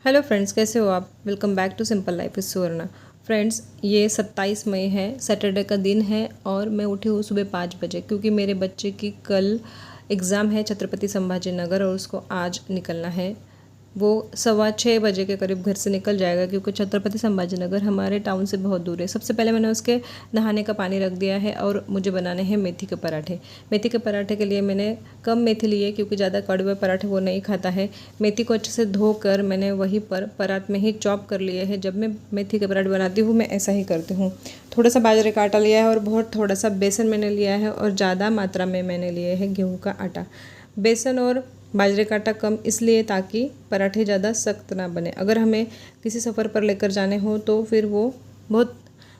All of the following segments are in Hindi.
हेलो फ्रेंड्स, कैसे हो आप। Welcome back to simple life is Suvarna. Friends, ये 27 मई है, सैटरडे का दिन है और मैं उठी हूँ सुबह 5 बजे क्योंकि मेरे बच्चे की कल एग्ज़ाम है छत्रपति संभाजी नगर और उसको आज निकलना है। वो 6:15 बजे के करीब घर से निकल जाएगा क्योंकि छत्रपति संभाजी नगर हमारे टाउन से बहुत दूर है। सबसे पहले मैंने उसके नहाने का पानी रख दिया है और मुझे बनाने हैं मेथी के पराठे। मेथी के पराठे के लिए मैंने कम मेथी ली है क्योंकि ज़्यादा कड़वे पराठे वो नहीं खाता है। मेथी को अच्छे से धोकर मैंने वहीं पर परात में ही चॉप कर लिए है। जब मैं मेथी के पराठे बनाती हूँ मैं ऐसा ही करती हूँ। थोड़ा सा बाजरे का आटा लिया है और बहुत थोड़ा सा बेसन मैंने लिया है और ज़्यादा मात्रा में मैंने लिए है गेहूँ का आटा। बेसन और बाजरे का आटा कम इसलिए ताकि पराठे ज़्यादा सख्त ना बने। अगर हमें किसी सफ़र पर लेकर जाने हो तो फिर वो बहुत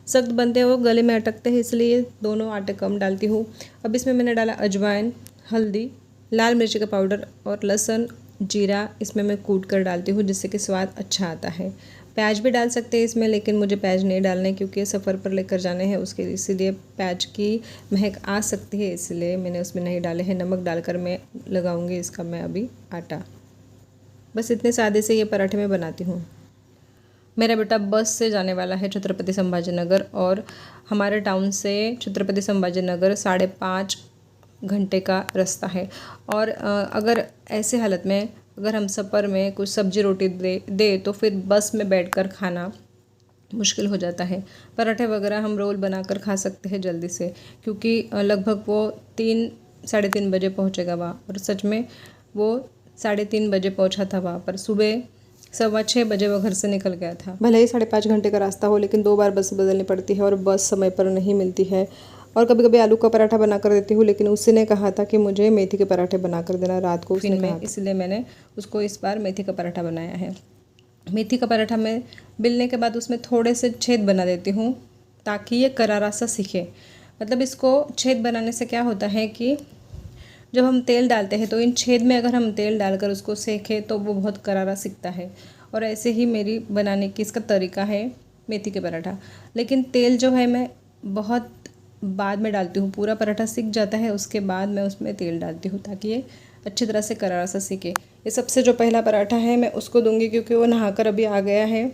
सख्त बनते हैं, वो गले में अटकते हैं, इसलिए दोनों आटे कम डालती हूँ। अब इसमें मैंने डाला अजवाइन, हल्दी, लाल मिर्ची का पाउडर और लहसुन जीरा इसमें मैं कूट कर डालती हूँ जिससे कि स्वाद अच्छा आता है। प्याज भी डाल सकते हैं इसमें, लेकिन मुझे प्याज नहीं डालने क्योंकि सफ़र पर लेकर जाने हैं उसके, इसीलिए प्याज की महक आ सकती है, इसलिए मैंने उसमें नहीं डाले हैं। नमक डालकर मैं लगाऊंगी इसका मैं अभी आटा। बस इतने सादे से ये पराठे मैं बनाती हूँ। मेरा बेटा बस से जाने वाला है छत्रपति संभाजी नगर और हमारे टाउन से छत्रपति संभाजी नगर 5.5 घंटे का रास्ता है। और अगर ऐसे हालत में अगर हम सफ़र में कुछ सब्जी रोटी दे तो फिर बस में बैठकर खाना मुश्किल हो जाता है। पराठे वगैरह हम रोल बनाकर खा सकते हैं जल्दी से, क्योंकि लगभग वो 3-3:30 बजे पहुँचेगा वहाँ। और सच में वो 3:30 बजे पहुँचा था वहाँ पर। सुबह 6:15 बजे वो घर से निकल गया था। भले ही 5.5 घंटे का रास्ता हो, लेकिन 2 बार बस बदलनी पड़ती है और बस समय पर नहीं मिलती है। और कभी कभी आलू का पराठा बना कर देती हूँ, लेकिन उसी ने कहा था कि मुझे मेथी के पराठे बना कर देना रात को उसने कहा, इसलिए मैंने उसको इस बार मेथी का पराठा बनाया है। मेथी का पराठा मैं बेलने के बाद उसमें थोड़े से छेद बना देती हूँ ताकि ये करारा सा सीखे। मतलब इसको छेद बनाने से क्या होता है कि जब हम तेल डालते हैं तो इन छेद में अगर हम तेल डालकर उसको सेकें तो वो बहुत करारा सिकता है। और ऐसे ही मेरी बनाने की इसका तरीका है मेथी के पराठा। लेकिन तेल जो है मैं बहुत बाद में डालती हूँ, पूरा पराठा सिक जाता है उसके बाद मैं उसमें तेल डालती हूँ ताकि ये अच्छी तरह से करारा सा सीखे। ये सबसे जो पहला पराठा है मैं उसको दूंगी क्योंकि वो नहाकर अभी आ गया है।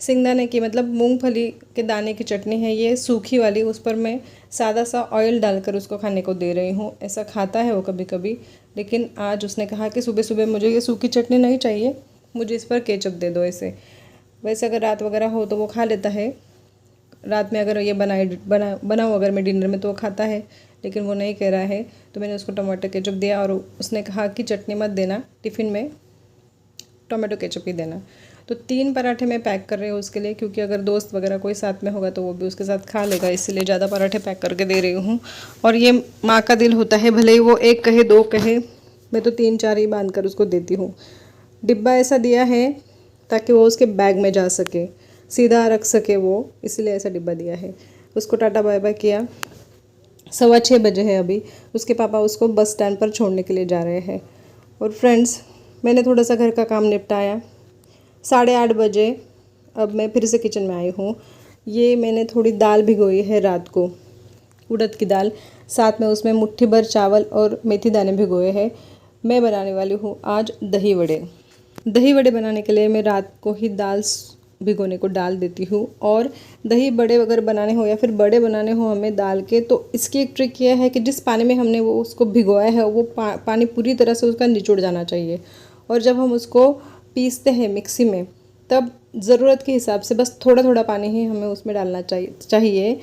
सिंगदाने की मतलब मूंगफली के दाने की चटनी है ये, सूखी वाली। उस पर मैं सादा सा ऑयल डालकर उसको खाने को दे रही हूँ। ऐसा खाता है वो कभी कभी, लेकिन आज उसने कहा कि सुबह सुबह मुझे ये सूखी चटनी नहीं चाहिए, मुझे इस पर केचप दे दो ऐसे। वैसे अगर रात वगैरह हो तो वो खा लेता है, रात में अगर ये बनाऊँ अगर मैं डिनर में तो वो खाता है, लेकिन वो नहीं कह रहा है। तो मैंने उसको टमाटर केचप दिया और उसने कहा कि चटनी मत देना, टिफ़िन में टोमेटो केचप ही देना। तो 3 पराठे मैं पैक कर रही हूँ उसके लिए, क्योंकि अगर दोस्त वगैरह कोई साथ में होगा तो वो भी उसके साथ खा लेगा, इसलिए ज़्यादा पराठे पैक करके दे रही हूँ। और ये माँ का दिल होता है, भले ही वो 1 कहे 2 कहे, मैं तो 3-4 ही बांध कर उसको देती हूँ। डिब्बा ऐसा दिया है ताकि वो उसके बैग में जा सके, सीधा रख सके वो, इसलिए ऐसा डिब्बा दिया है। उसको टाटा बाय बाय किया। 6:15 बजे है अभी। उसके पापा उसको बस स्टैंड पर छोड़ने के लिए जा रहे हैं। और फ्रेंड्स, मैंने थोड़ा सा घर का काम निपटाया। 8:30 बजे अब मैं फिर से किचन में आई हूँ। ये मैंने थोड़ी दाल भिगोई है रात को, उड़द की दाल, साथ में उसमें मुट्ठी भर चावल और मेथी दाने भिगोए हैं। मैं बनाने वाली हूँ आज दही वड़े। दही वड़े बनाने के लिए मैं रात को ही दाल भिगोने को डाल देती हूँ। और दही बड़े अगर बनाने हो या फिर बड़े बनाने हो हमें दाल के, तो इसकी एक ट्रिक यह है कि जिस पानी में हमने वो उसको भिगोया है वो पानी पूरी तरह से उसका निचुड़ जाना चाहिए। और जब हम उसको पीसते हैं मिक्सी में, तब ज़रूरत के हिसाब से बस थोड़ा थोड़ा पानी ही हमें उसमें डालना चाहिए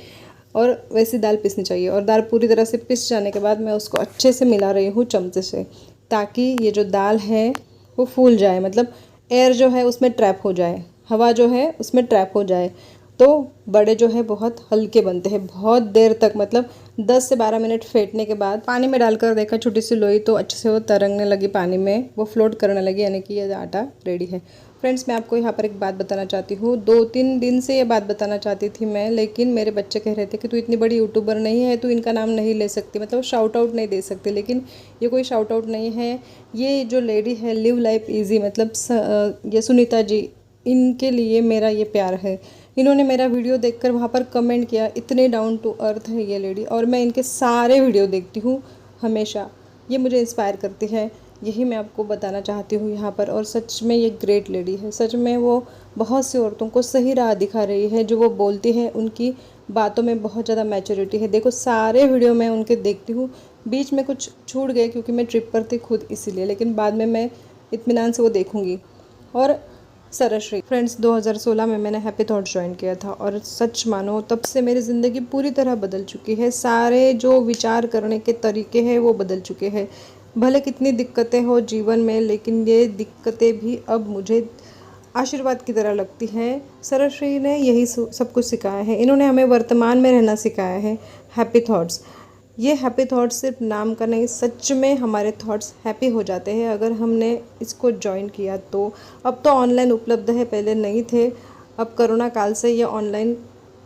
और वैसी दाल पीसनी चाहिए। और दाल पूरी तरह से पिस जाने के बाद मैं उसको अच्छे से मिला रही हूँ चमचे से, ताकि ये जो दाल है वो फूल जाए, मतलब एयर जो है उसमें ट्रैप हो जाए, हवा जो है उसमें ट्रैप हो जाए। तो बड़े जो है बहुत हल्के बनते हैं। बहुत देर तक, मतलब 10 से 12 मिनट फेंटने के बाद पानी में डालकर देखा छोटी सी लोई, तो अच्छे से वो तरंगने लगी पानी में, वो फ्लोट करने लगी, यानी कि ये आटा रेडी है। फ्रेंड्स, मैं आपको यहाँ पर एक बात बताना चाहती हूँ। 2-3 दिन से ये बात बताना चाहती थी मैं, लेकिन मेरे बच्चे कह रहे थे कि तू इतनी बड़ी यूट्यूबर नहीं है, तू इनका नाम नहीं ले सकती, मतलब शाउट आउट नहीं दे सकती। लेकिन ये कोई शाउट आउट नहीं है। ये जो लेडी है लिव लाइफ ईजी, मतलब ये सुनीता जी, इनके लिए मेरा ये प्यार है। इन्होंने मेरा वीडियो देखकर वहाँ पर कमेंट किया, इतने डाउन टू अर्थ है ये लेडी। और मैं इनके सारे वीडियो देखती हूँ हमेशा, ये मुझे इंस्पायर करती है। यही मैं आपको बताना चाहती हूँ यहाँ पर। और सच में ये ग्रेट लेडी है, सच में वो बहुत सी औरतों को सही राह दिखा रही है। जो वो बोलती है उनकी बातों में बहुत ज़्यादा मैच्योरिटी है। देखो सारे वीडियो मैं उनके देखती हूँ, बीच में कुछ छूट गए क्योंकि मैं ट्रिप पर थी खुद इसीलिए, लेकिन बाद में मैं इत्मीनान से वो देखूँगी। और सरश्री फ्रेंड्स 2016 में मैंने हैप्पी थॉट्स ज्वाइन किया था और सच मानो तब से मेरी ज़िंदगी पूरी तरह बदल चुकी है। सारे जो विचार करने के तरीके हैं वो बदल चुके हैं। भले कितनी दिक्कतें हो जीवन में, लेकिन ये दिक्कतें भी अब मुझे आशीर्वाद की तरह लगती हैं। सरश्री ने यही सब कुछ सिखाया है। इन्होंने हमें वर्तमान में रहना सिखाया है। हैप्पी थॉट्स, ये हैप्पी थॉट्स सिर्फ नाम का नहीं, सच में हमारे थॉट्स हैप्पी हो जाते हैं अगर हमने इसको ज्वाइन किया तो। अब तो ऑनलाइन उपलब्ध है, पहले नहीं थे। अब कोरोना काल से ये ऑनलाइन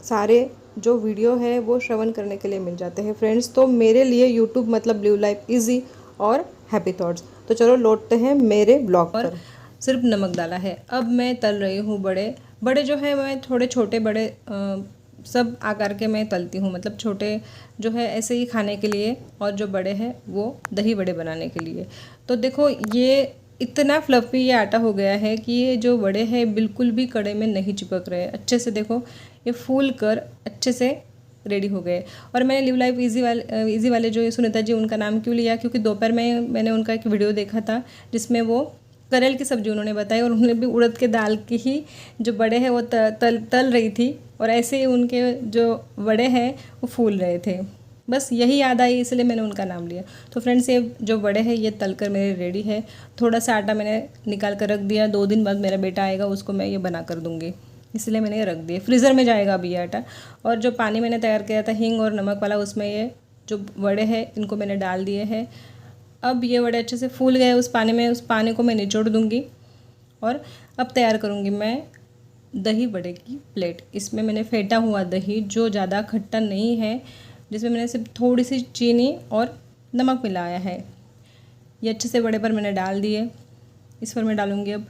सारे जो वीडियो है वो श्रवण करने के लिए मिल जाते हैं फ्रेंड्स। तो मेरे लिए यूट्यूब मतलब लिव लाइफ इजी और हैप्पी थॉट्स। तो चलो लौटते हैं मेरे ब्लॉग पर। सिर्फ नमक डाला है। अब मैं तल रही हूँ बड़े बड़े जो है, मैं थोड़े छोटे बड़े सब आकार के मैं तलती हूँ। मतलब छोटे जो है ऐसे ही खाने के लिए, और जो बड़े हैं वो दही बड़े बनाने के लिए। तो देखो ये इतना फ्लफ़ी ये आटा हो गया है कि ये जो बड़े हैं बिल्कुल भी कड़े में नहीं चिपक रहे। अच्छे से देखो ये फूल कर अच्छे से रेडी हो गए। और मैंने लिव लाइफ इजी वाले जो सुनीता जी, उनका नाम क्यों लिया, क्योंकि दोपहर में मैंने उनका एक वीडियो देखा था जिसमें वो करेल की सब्ज़ी उन्होंने बताई, और उन्होंने भी उड़द के दाल की ही जो बड़े हैं वो तल रही थी, और ऐसे ही उनके जो बड़े हैं वो फूल रहे थे। बस यही याद आई इसलिए मैंने उनका नाम लिया। तो फ्रेंड्स ये जो बड़े हैं ये तल कर मेरे रेडी है। थोड़ा सा आटा मैंने निकाल कर रख दिया, 2 दिन बाद मेरा बेटा आएगा उसको मैं ये बना कर दूँगी, इसलिए मैंने ये रख दिया। फ्रीज़र में जाएगा अभी ये आटा। और जो पानी मैंने तैयार किया था हींग और नमक वाला, उसमें ये जो बड़े हैं इनको मैंने डाल दिए हैं। अब ये बड़े अच्छे से फूल गए उस पानी में, उस पानी को मैं निचोड़ दूँगी। और अब तैयार करूँगी मैं दही बड़े की प्लेट। इसमें मैंने फेंटा हुआ दही जो ज़्यादा खट्टा नहीं है, जिसमें मैंने सिर्फ थोड़ी सी चीनी और नमक मिलाया है, ये अच्छे से बड़े पर मैंने डाल दिए। इस पर मैं डालूँगी अब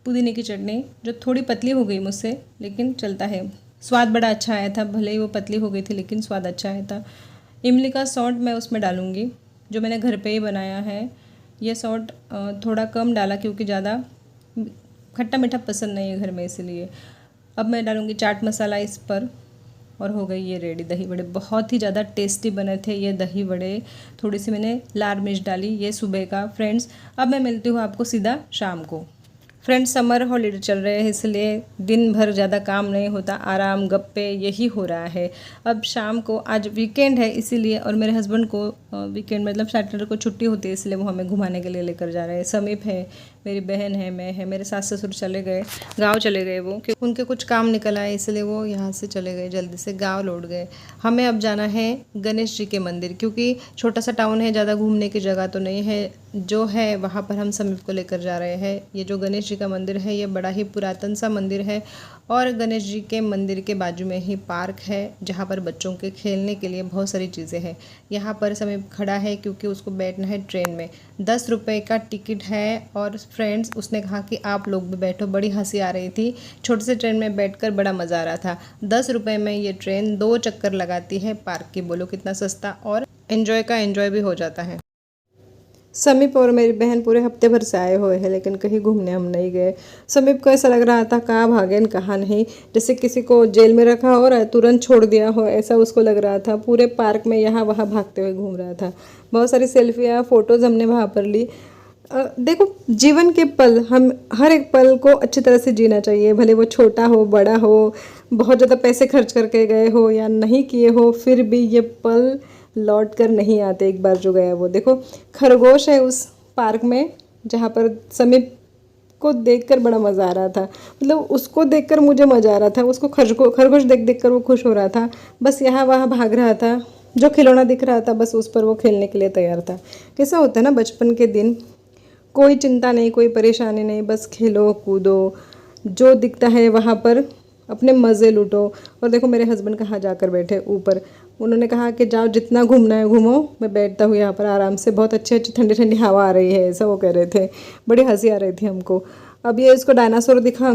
पुदीने की चटनी, जो थोड़ी पतली हो गई मुझसे, लेकिन चलता है। स्वाद बड़ा अच्छा आया था, भले ही वो पतली हो गई थी लेकिन स्वाद अच्छा आया था। इमली का सॉल्ट मैं उसमें डालूँगी, जो मैंने घर पे ही बनाया है। ये सॉल्ट थोड़ा कम डाला क्योंकि ज़्यादा खट्टा मीठा पसंद नहीं है घर में, इसलिए। अब मैं डालूँगी चाट मसाला इस पर, और हो गई ये रेडी दही बड़े। बहुत ही ज़्यादा टेस्टी बने थे ये दही बड़े। थोड़ी सी मैंने लाल मिर्च डाली, ये सुबह का फ्रेंड्स। अब मैं मिलती हूँ आपको सीधा शाम को। फ्रेंड्स समर हॉलीडे चल रहे हैं, इसलिए दिन भर ज़्यादा काम नहीं होता, आराम गप्पे यही हो रहा है। अब शाम को, आज वीकेंड है इसीलिए, और मेरे हस्बैंड को वीकेंड मतलब सैटरडे को छुट्टी होती है, इसलिए वो हमें घुमाने के लिए लेकर जा रहे हैं। समीप है, मेरी बहन है, मैं है, मेरे सास ससुर चले गए गाँव चले गए वो, क्योंकि उनके कुछ काम निकल आए, इसलिए वो यहाँ से चले गए, जल्दी से गाँव लौट गए। हमें अब जाना है गणेश जी के मंदिर, क्योंकि छोटा सा टाउन है, ज़्यादा घूमने की जगह तो नहीं है, जो है वहाँ पर हम समीप को लेकर जा रहे हैं। ये जो गणेश जी का मंदिर है ये बड़ा ही पुरातन सा मंदिर है, और गणेश जी के मंदिर के बाजू में ही पार्क है, जहाँ पर बच्चों के खेलने के लिए बहुत सारी चीज़ें हैं। यहाँ पर समीप खड़ा है क्योंकि उसको बैठना है ट्रेन में, 10 रुपये का टिकट है। और फ्रेंड्स उसने कहा कि आप लोग भी बैठो, बड़ी हंसी आ रही थी। छोटे से ट्रेन में बैठकर बड़ा मज़ा आ रहा था। 10 रुपये में ये ट्रेन 2 चक्कर लगाती है पार्क की, बोलो कितना सस्ता, और एंजॉय का एंजॉय भी हो जाता है। समीप और मेरी बहन पूरे हफ्ते भर से आए हुए हैं, लेकिन कहीं घूमने हम नहीं गए। समीप को ऐसा लग रहा था कहाँ भागे कहाँ नहीं, जैसे किसी को जेल में रखा हो और तुरंत छोड़ दिया हो, ऐसा उसको लग रहा था। पूरे पार्क में यहाँ वहाँ भागते हुए घूम रहा था। बहुत सारी सेल्फियाँ फ़ोटोज़ हमने वहाँ पर ली। देखो जीवन के पल, हम हर एक पल को अच्छी तरह से जीना चाहिए, भले वो छोटा हो बड़ा हो, बहुत ज़्यादा पैसे खर्च करके गए हो या नहीं किए हो, फिर भी ये पल लौट कर नहीं आते। एक बार जो गया वो, देखो खरगोश है उस पार्क में, जहाँ पर समीप को देखकर बड़ा मज़ा आ रहा था। मतलब उसको देखकर मुझे मज़ा आ रहा था, उसको खरगोश देख कर वो खुश हो रहा था। बस यहाँ वहाँ भाग रहा था, जो खिलौना दिख रहा था बस उस पर वो खेलने के लिए तैयार था। कैसा होता है ना बचपन के दिन, कोई चिंता नहीं, कोई परेशानी नहीं, बस खेलो कूदो, जो दिखता है वहाँ पर अपने मज़े लूटो। और देखो मेरे हस्बैंड कहाँ जाकर बैठे ऊपर, उन्होंने कहा कि जाओ जितना घूमना है घूमो, मैं बैठता हूँ यहाँ पर आराम से, बहुत अच्छी अच्छी ठंडी ठंडी हवा आ रही है, ऐसा वो कह रहे थे। बड़ी हंसी आ रही थी हमको। अब ये इसको डायनासोर दिखा,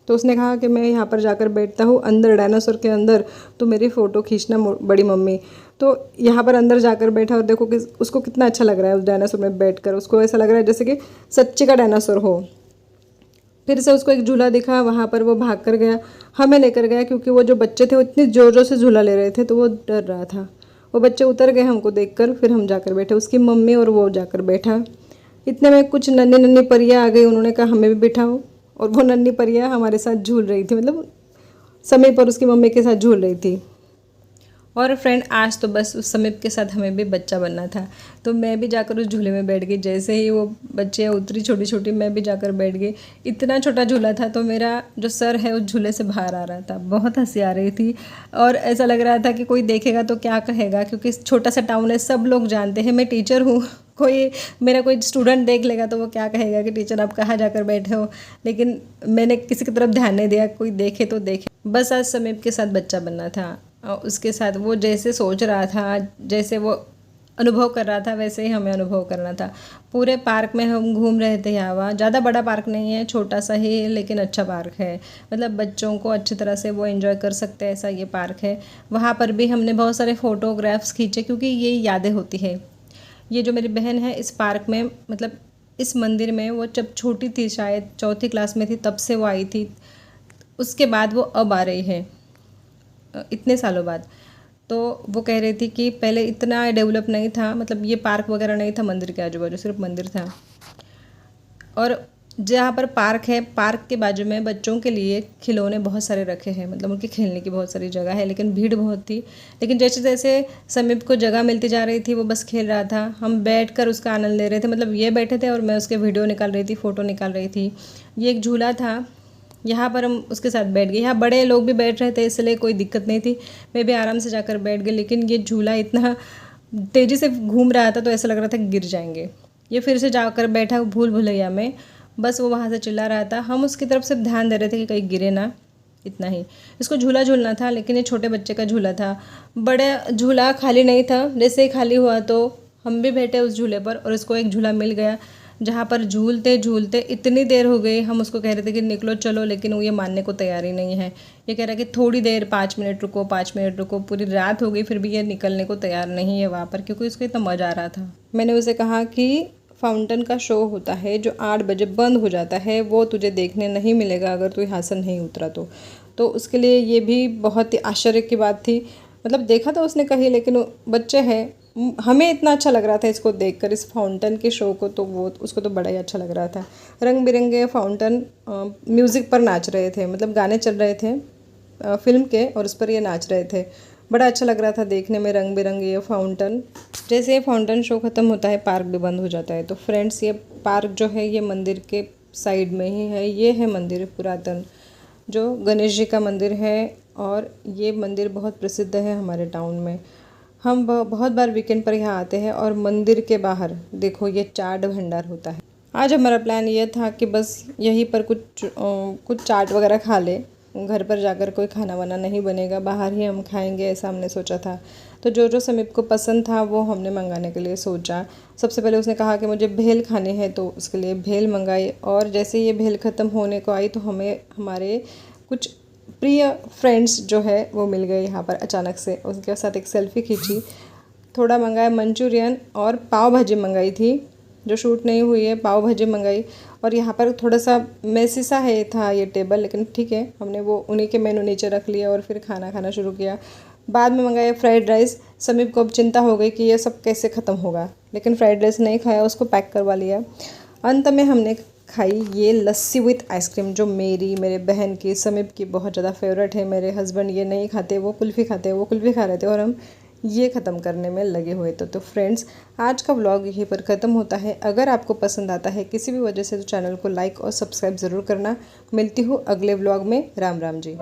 तो उसने कहा कि मैं यहाँ पर जाकर बैठता हूँ अंदर डायनासोर के अंदर, तो मेरी फ़ोटो खींचना बड़ी मम्मी। तो यहाँ पर अंदर जाकर बैठा और देखो कि उसको कितना अच्छा लग रहा है उस डायनासोर में बैठकर। उसको ऐसा लग रहा है जैसे कि सच्चे का डायनासोर हो। फिर से उसको एक झूला दिखा, वहाँ पर वो भाग कर गया, हमें लेकर गया, क्योंकि वो जो बच्चे थे वो इतनी ज़ोर ज़ोर से झूला ले रहे थे तो वो डर रहा था। वो बच्चे उतर गए हमको देखकर, फिर हम जाकर बैठे, उसकी मम्मी और वो जाकर बैठा। इतने में कुछ नन्ही नन्ही परियाँ आ गई, उन्होंने कहा हमें भी बिठाओ, और वो नन्ही परियाँ हमारे साथ झूल रही थी, मतलब समय पर उसकी मम्मी के साथ झूल रही थी। और फ्रेंड आज तो बस उस समीप के साथ हमें भी बच्चा बनना था, तो मैं भी जाकर उस झूले में बैठ गई। जैसे ही वो बच्चे उतरी छोटी छोटी, मैं भी जाकर बैठ गई। इतना छोटा झूला था तो मेरा जो सर है उस झूले से बाहर आ रहा था, बहुत हंसी आ रही थी और ऐसा लग रहा था कि कोई देखेगा तो क्या कहेगा, क्योंकि छोटा सा टाउन है, सब लोग जानते हैं मैं टीचर हूँ। कोई स्टूडेंट देख लेगा तो वो क्या कहेगा कि टीचर आप कहाँ जाकर बैठे हो। लेकिन मैंने किसी की तरफ ध्यान नहीं दिया, कोई देखे तो देखे। बस आज समीप के साथ बच्चा बनना था, उसके साथ वो जैसे सोच रहा था, जैसे वो अनुभव कर रहा था, वैसे ही हमें अनुभव करना था। पूरे पार्क में हम घूम रहे थे। यहाँ ज़्यादा बड़ा पार्क नहीं है, छोटा सा ही है, लेकिन अच्छा पार्क है, मतलब बच्चों को अच्छी तरह से वो एंजॉय कर सकते हैं, ऐसा ये पार्क है। वहाँ पर भी हमने बहुत सारे फ़ोटोग्राफ्स खींचे, क्योंकि ये यादें होती है। ये जो मेरी बहन है इस पार्क में, मतलब इस मंदिर में, वो जब छोटी थी, शायद चौथी क्लास में थी, तब से वो आई थी। उसके बाद वो अब आ रही है, इतने सालों बाद। तो वो कह रही थी कि पहले इतना डेवलप नहीं था, मतलब ये पार्क वगैरह नहीं था मंदिर के आजू बाजू, सिर्फ मंदिर था। और जहाँ पर पार्क है, पार्क के बाजू में बच्चों के लिए खिलौने बहुत सारे रखे हैं, मतलब उनके खेलने की बहुत सारी जगह है, लेकिन भीड़ बहुत थी। लेकिन जैसे जैसे समीप को जगह मिलती जा रही थी वो बस खेल रहा था, हम बैठ कर उसका आनंद ले रहे थे। मतलब ये बैठे थे और मैं उसके वीडियो निकाल रही थी, फ़ोटो निकाल रही थी। ये एक झूला था, यहाँ पर हम उसके साथ बैठ गए। यहाँ बड़े लोग भी बैठ रहे थे, इसलिए कोई दिक्कत नहीं थी, मैं भी आराम से जाकर बैठ गई। लेकिन ये झूला इतना तेज़ी से घूम रहा था तो ऐसा लग रहा था कि गिर जाएंगे। ये फिर से जाकर बैठा भूल भुलैया में, बस वो वहाँ से चिल्ला रहा था, हम उसकी तरफ से ध्यान दे रहे थे कि कहीं गिरे ना, इतना ही। इसको झूला झूलना था, लेकिन ये छोटे बच्चे का झूला था। बड़ा झूला खाली नहीं था, जैसे ही खाली हुआ तो हम भी बैठे उस झूले पर, और इसको एक झूला मिल गया, जहाँ पर झूलते झूलते इतनी देर हो गई। हम उसको कह रहे थे कि निकलो चलो, लेकिन वो ये मानने को तैयार ही नहीं है। ये कह रहा है कि थोड़ी देर, 5 मिनट रुको, 5 मिनट रुको। पूरी रात हो गई फिर भी ये निकलने को तैयार नहीं है वहाँ पर, क्योंकि उसको इतना मज़ा आ रहा था। मैंने उसे कहा कि फाउंटेन का शो होता है जो 8 बजे बंद हो जाता है, वो तुझे देखने नहीं मिलेगा अगर तू यहाँ से नहीं उतरा तो उसके लिए ये भी बहुत ही आश्चर्य की बात थी। मतलब देखा तो उसने कहीं, लेकिन बच्चे हैं, हमें इतना अच्छा लग रहा था इसको देखकर, इस फाउंटेन के शो को, तो वो उसको तो बड़ा ही अच्छा लग रहा था। रंग बिरंगे फाउंटेन म्यूज़िक पर नाच रहे थे, मतलब गाने चल रहे थे फिल्म के, और उस पर ये नाच रहे थे। बड़ा अच्छा लग रहा था देखने में, रंग बिरंगे ये फाउंटेन। जैसे ये फाउंटेन शो ख़त्म होता है, पार्क भी बंद हो जाता है। तो फ्रेंड्स, ये पार्क जो है ये मंदिर के साइड में ही है। ये है मंदिर पुरातन, जो गणेश जी का मंदिर है, और ये मंदिर बहुत प्रसिद्ध है हमारे टाउन में। हम बहुत बार वीकेंड पर यहाँ आते हैं, और मंदिर के बाहर देखो ये चाट भंडार होता है। आज हमारा प्लान ये था कि बस यहीं पर कुछ चाट वगैरह खा ले, घर पर जाकर कोई खाना वाना नहीं बनेगा, बाहर ही हम खाएंगे, ऐसा हमने सोचा था। तो जो जो समीप को पसंद था वो हमने मंगाने के लिए सोचा। सबसे पहले उसने कहा कि मुझे भेल खानी है, तो उसके लिए भेल मंगाई। और जैसे ये भेल ख़त्म होने को आई तो हमें हमारे कुछ प्रिय फ्रेंड्स जो है वो मिल गए यहाँ पर अचानक से। उसके साथ एक सेल्फ़ी खींची, थोड़ा मंगाया मंचूरियन, और पाव भाजी मंगाई थी जो शूट नहीं हुई है, पाव भाजी मंगाई। और यहाँ पर थोड़ा सा मेसी सा है था ये टेबल, लेकिन ठीक है, हमने वो उन्हीं के मेनू नीचे रख लिया और फिर खाना खाना शुरू किया। बाद में मंगाया फ्राइड राइस। समीप को अब चिंता हो गई कि ये सब कैसे ख़त्म होगा, लेकिन फ्राइड राइस नहीं खाया, उसको पैक करवा लिया। अंत में हमने खाई ये लस्सी विथ आइसक्रीम, जो मेरे बहन की, समीप की बहुत ज़्यादा फेवरेट है। मेरे हस्बैंड ये नहीं खाते, वो कुल्फ़ी खाते हैं, वो कुल्फ़ी खा रहे थे और हम ये ख़त्म करने में लगे हुए थे। तो फ्रेंड्स, आज का व्लॉग यहीं पर ख़त्म होता है। अगर आपको पसंद आता है किसी भी वजह से तो चैनल को लाइक और सब्सक्राइब ज़रूर करना। मिलती हूँ अगले व्लॉग में। राम राम जी।